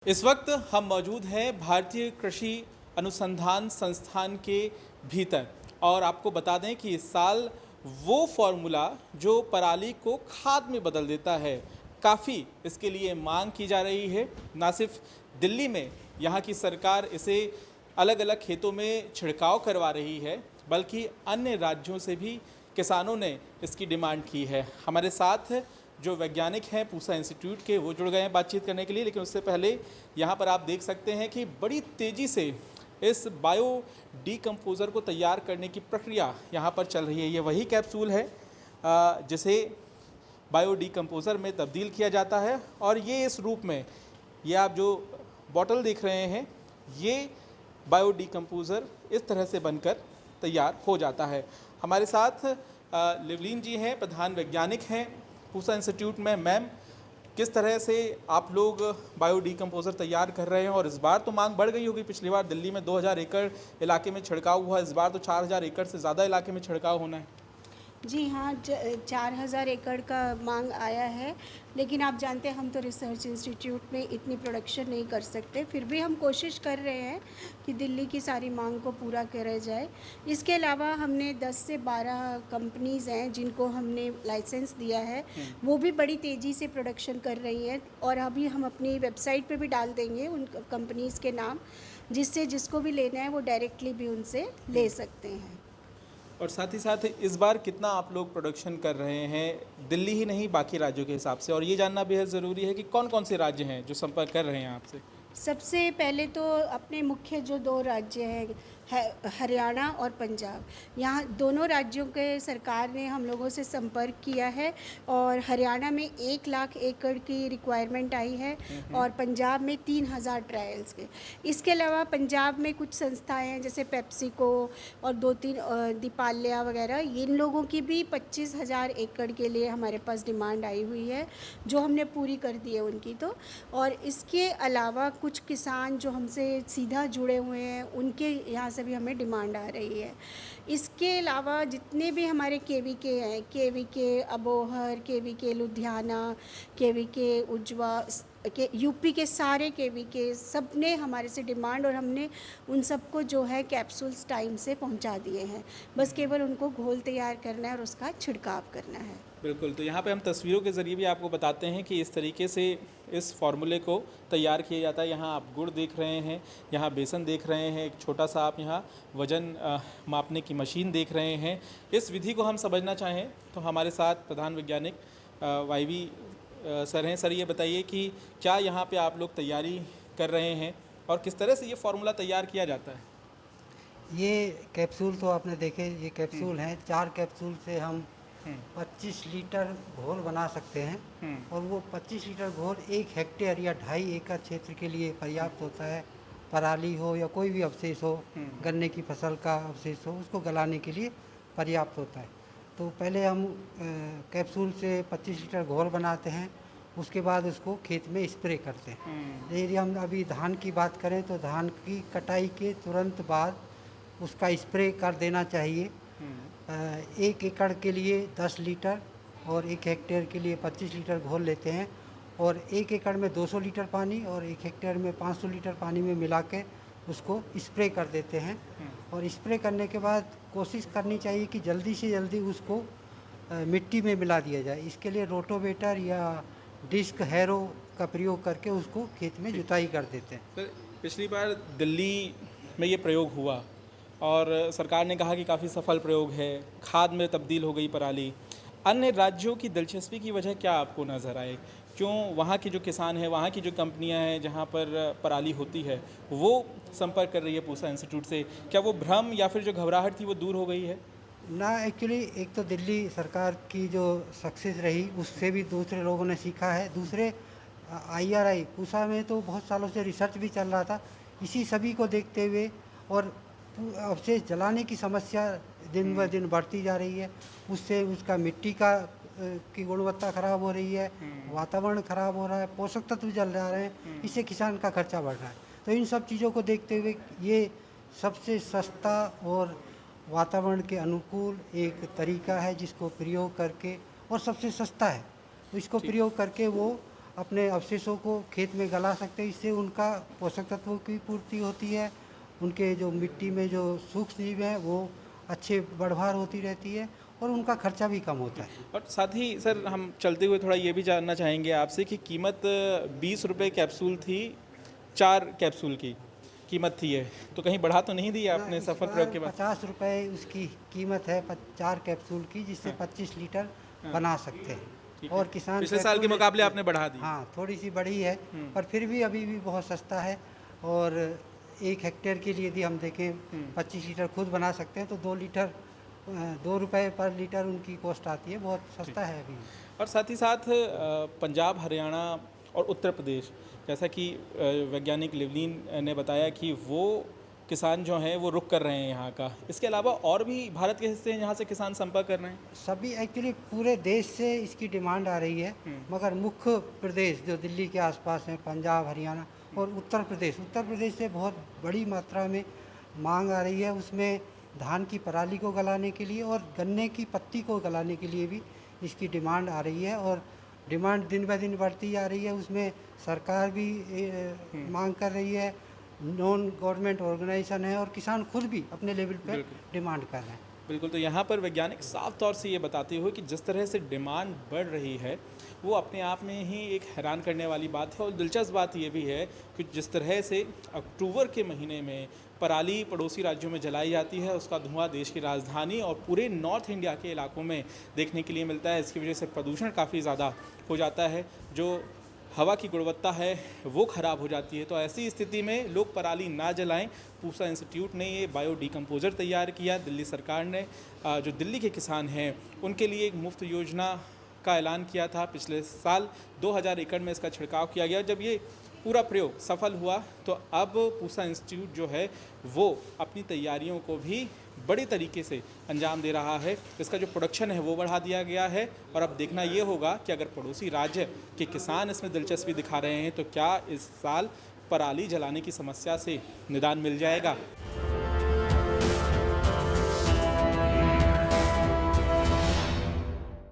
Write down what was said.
इस वक्त हम मौजूद हैं भारतीय कृषि अनुसंधान संस्थान के भीतर और आपको बता दें कि इस साल वो फार्मूला जो पराली को खाद में बदल देता है, काफ़ी इसके लिए मांग की जा रही है। ना सिर्फ दिल्ली में यहाँ की सरकार इसे अलग अलग खेतों में छिड़काव करवा रही है, बल्कि अन्य राज्यों से भी किसानों ने इसकी डिमांड की है। हमारे साथ जो वैज्ञानिक हैं पूसा इंस्टीट्यूट के, वो जुड़ गए हैं बातचीत करने के लिए। लेकिन उससे पहले यहाँ पर आप देख सकते हैं कि बड़ी तेज़ी से इस बायो डीकम्पोज़र को तैयार करने की प्रक्रिया यहाँ पर चल रही है। ये वही कैप्सूल है जिसे बायो डीकम्पोज़र में तब्दील किया जाता है और ये इस रूप में, ये आप जो बॉटल देख रहे हैं, ये बायो डीकम्पोज़र इस तरह से बनकर तैयार हो जाता है। हमारे साथ लिवलीन जी हैं, प्रधान वैज्ञानिक हैं पूसा इंस्टीट्यूट में। मैम, किस तरह से आप लोग बायो डीकम्पोज़र तैयार कर रहे हैं? और इस बार तो मांग बढ़ गई होगी। पिछली बार दिल्ली में 2000 एकड़ इलाके में छिड़काव हुआ, इस बार तो 4000 एकड़ से ज़्यादा इलाके में छिड़काव होना है। जी हाँ, 4000 एकड़ का मांग आया है, लेकिन आप जानते हैं हम तो रिसर्च इंस्टीट्यूट में इतनी प्रोडक्शन नहीं कर सकते। फिर भी हम कोशिश कर रहे हैं कि दिल्ली की सारी मांग को पूरा करा जाए। इसके अलावा हमने 10 से 12 कंपनीज़ हैं जिनको हमने लाइसेंस दिया है, वो भी बड़ी तेज़ी से प्रोडक्शन कर रही हैं और अभी हम अपनी वेबसाइट पे भी डाल देंगे उन कंपनीज़ के नाम, जिससे जिसको भी लेना है वो डायरेक्टली भी उनसे ले सकते हैं। और साथ ही साथ इस बार कितना आप लोग प्रोडक्शन कर रहे हैं, दिल्ली ही नहीं बाकी राज्यों के हिसाब से? और ये जानना बेहद ज़रूरी है कि कौन कौन से राज्य हैं जो संपर्क कर रहे हैं आपसे? सबसे पहले तो अपने मुख्य जो 2 राज्य हैं, हरियाणा और पंजाब, यहाँ दोनों राज्यों के सरकार ने हम लोगों से संपर्क किया है और हरियाणा में 1 लाख एकड़ की रिक्वायरमेंट आई है और पंजाब में 3000 ट्रायल्स के। इसके अलावा पंजाब में कुछ संस्थाएं हैं जैसे पेप्सिको और 2-3 दीपाल्या वगैरह, इन लोगों की भी 25,000 एकड़ के लिए हमारे पास डिमांड आई हुई है, जो हमने पूरी कर दी है उनकी तो। और इसके अलावा कुछ किसान जो हमसे सीधा जुड़े हुए हैं, उनके यहाँ से भी हमें डिमांड आ रही है। इसके अलावा जितने भी हमारे केवीके हैं, KVK Abohar, KVK Ludhiana, KVK उज्जवा के, यूपी के सारे केवीके, सब ने हमारे से डिमांड और हमने उन सबको जो है कैप्सूल्स टाइम से पहुंचा दिए हैं। बस केवल उनको घोल तैयार करना है और उसका छिड़काव करना है। बिल्कुल, तो यहाँ पे हम तस्वीरों के ज़रिए भी आपको बताते हैं कि इस तरीके से इस फार्मूले को तैयार किया जाता है। यहाँ आप गुड़ देख रहे हैं, यहाँ बेसन देख रहे हैं, एक छोटा सा आप यहाँ वज़न मापने की मशीन देख रहे हैं। इस विधि को हम समझना चाहें तो हमारे साथ प्रधान वैज्ञानिक वाईवी सर हैं। सर, ये बताइए कि क्या यहाँ पे आप लोग तैयारी कर रहे हैं और किस तरह से ये फार्मूला तैयार किया जाता है? ये कैप्सूल तो आपने देखे, ये कैप्सूल हैं। 4 कैप्सूल से हम 25 लीटर घोल बना सकते हैं और वो 25 लीटर घोल 1 हेक्टेयर या 2.5 एकड़ क्षेत्र के लिए पर्याप्त होता है। पराली हो या कोई भी अवशेष हो, गन्ने की फसल का अवशेष हो, उसको गलाने के लिए पर्याप्त होता है। तो पहले हम कैप्सूल से 25 लीटर घोल बनाते हैं, उसके बाद उसको खेत में स्प्रे करते हैं। यदि हम अभी धान की बात करें तो धान की कटाई के तुरंत बाद उसका स्प्रे कर देना चाहिए। 1 एकड़ के लिए 10 लीटर और 1 हेक्टेयर के लिए 25 लीटर घोल लेते हैं और 1 एकड़ में 200 लीटर पानी और 1 हेक्टेयर में 500 लीटर पानी में मिला के उसको स्प्रे कर देते हैं। और स्प्रे करने के बाद कोशिश करनी चाहिए कि जल्दी से जल्दी उसको मिट्टी में मिला दिया जाए। इसके लिए रोटोवेटर या डिस्क हैरो का प्रयोग करके उसको खेत में जुताई कर देते हैं। सर, पिछली बार दिल्ली में ये प्रयोग हुआ और सरकार ने कहा कि काफ़ी सफल प्रयोग है, खाद में तब्दील हो गई पराली। अन्य राज्यों की दिलचस्पी की वजह क्या आपको नज़र आए? क्यों वहाँ के जो किसान हैं, वहाँ की जो कंपनियाँ हैं जहाँ पर पराली होती है, वो संपर्क कर रही है पूसा इंस्टीट्यूट से? क्या वो भ्रम या फिर जो घबराहट थी वो दूर हो गई है? ना, एक्चुअली एक तो दिल्ली सरकार की जो सक्सेस रही उससे भी दूसरे लोगों ने सीखा है। दूसरे IRI पूसा में तो बहुत सालों से रिसर्च भी चल रहा था। इसी सभी को देखते हुए और अवशेष जलाने की समस्या दिन ब दिन बढ़ती जा रही है, उससे उसका मिट्टी का की गुणवत्ता खराब हो रही है, वातावरण खराब हो रहा है, पोषक तत्व जल जा रहे हैं, इससे किसान का खर्चा बढ़ रहा है। तो इन सब चीज़ों को देखते हुए ये सबसे सस्ता और वातावरण के अनुकूल एक तरीका है जिसको प्रयोग करके, और सबसे सस्ता है, तो इसको प्रयोग करके वो अपने अवशेषों को खेत में गला सकते हैं। इससे उनका पोषक तत्वों की पूर्ति होती है, उनके जो मिट्टी में जो सूक्ष्म जीव हैं वो अच्छे बढ़भार होती रहती है और उनका खर्चा भी कम होता है। और साथ ही सर हम चलते हुए थोड़ा ये भी जानना चाहेंगे आपसे कि कीमत 20 रुपये कैप्सूल थी, 4 कैप्सूल की कीमत थी ये, तो कहीं बढ़ा तो नहीं दी आपने इस सफल बार प्रयोग के बाद? 50 रुपये उसकी कीमत है 4 कैप्सूल की, जिससे 25 लीटर बना सकते हैं। ठीक है। और किसान पिछले साल के कैप्सूल मुकाबले आपने बढ़ा दी। हाँ, थोड़ी सी बढ़ी है, पर फिर भी अभी भी बहुत सस्ता है। और 1 हेक्टेयर के लिए यदि हम देखें 25 लीटर खुद बना सकते हैं तो 2 लीटर 2 रुपये पर लीटर उनकी कॉस्ट आती है, बहुत सस्ता है अभी। और साथ ही साथ पंजाब, हरियाणा और उत्तर प्रदेश, जैसा कि वैज्ञानिक लिवलीन ने बताया कि वो किसान जो हैं वो रुख कर रहे हैं यहाँ का, इसके अलावा और भी भारत के हिस्से हैं जहाँ से किसान संपर्क कर रहे हैं? सभी एक्चुअली पूरे देश से इसकी डिमांड आ रही है, मगर मुख्य प्रदेश जो दिल्ली के आसपास हैं, पंजाब, हरियाणा और उत्तर प्रदेश से बहुत बड़ी मात्रा में मांग आ रही है। उसमें धान की पराली को गलाने के लिए और गन्ने की पत्ती को गलाने के लिए भी इसकी डिमांड आ रही है, और डिमांड दिन ब दिन बढ़ती जा रही है। उसमें सरकार भी मांग कर रही है, नॉन गवर्नमेंट ऑर्गेनाइजेशन है, और किसान खुद भी अपने लेवल पर डिमांड कर रहे हैं। बिल्कुल, तो यहाँ पर वैज्ञानिक साफ तौर से ये बताते हुए कि जिस तरह से डिमांड बढ़ रही है वो अपने आप में ही एक हैरान करने वाली बात है। और दिलचस्प बात ये भी है कि जिस तरह से अक्टूबर के महीने में पराली पड़ोसी राज्यों में जलाई जाती है, उसका धुआं देश की राजधानी और पूरे नॉर्थ इंडिया के इलाकों में देखने के लिए मिलता है। इसकी वजह से प्रदूषण काफ़ी ज़्यादा हो जाता है, जो हवा की गुणवत्ता है वो ख़राब हो जाती है। तो ऐसी स्थिति में लोग पराली ना जलाएं। पूसा इंस्टीट्यूट ने ये बायो डिकम्पोज़र तैयार किया। दिल्ली सरकार ने जो दिल्ली के किसान हैं उनके लिए एक मुफ्त योजना का ऐलान किया था। पिछले साल 2000 एकड़ में इसका छिड़काव किया गया। जब ये पूरा प्रयोग सफल हुआ तो अब पूसा इंस्टीट्यूट जो है वो अपनी तैयारियों को भी बड़े तरीके से अंजाम दे रहा है। इसका जो प्रोडक्शन है वो बढ़ा दिया गया है, और अब देखना ये होगा कि अगर पड़ोसी राज्य के किसान इसमें दिलचस्पी दिखा रहे हैं तो क्या इस साल पराली जलाने की समस्या से निदान मिल जाएगा।